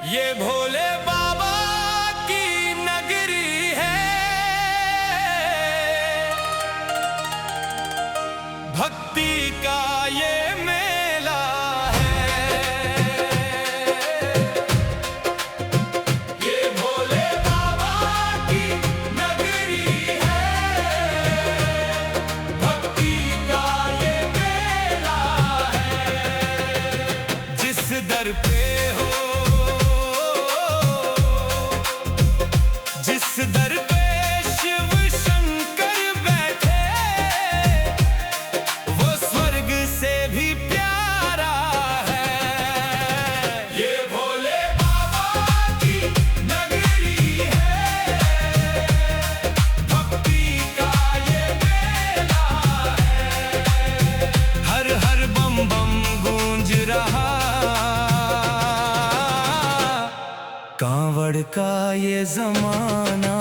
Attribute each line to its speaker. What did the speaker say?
Speaker 1: ये भोले बाबा की नगरी है, भक्ति का ये मेला है। ये भोले बाबा की नगरी है, भक्ति का ये मेला है। जिस दर पे हो, जिस दर पे शिव शंकर बैठे, वो स्वर्ग से भी प्यारा है। ये भोले बाबा की नगरी है, भक्ति का ये मेला है। हर हर बम बम गूंज रहा, कांवड़ का ये जमाना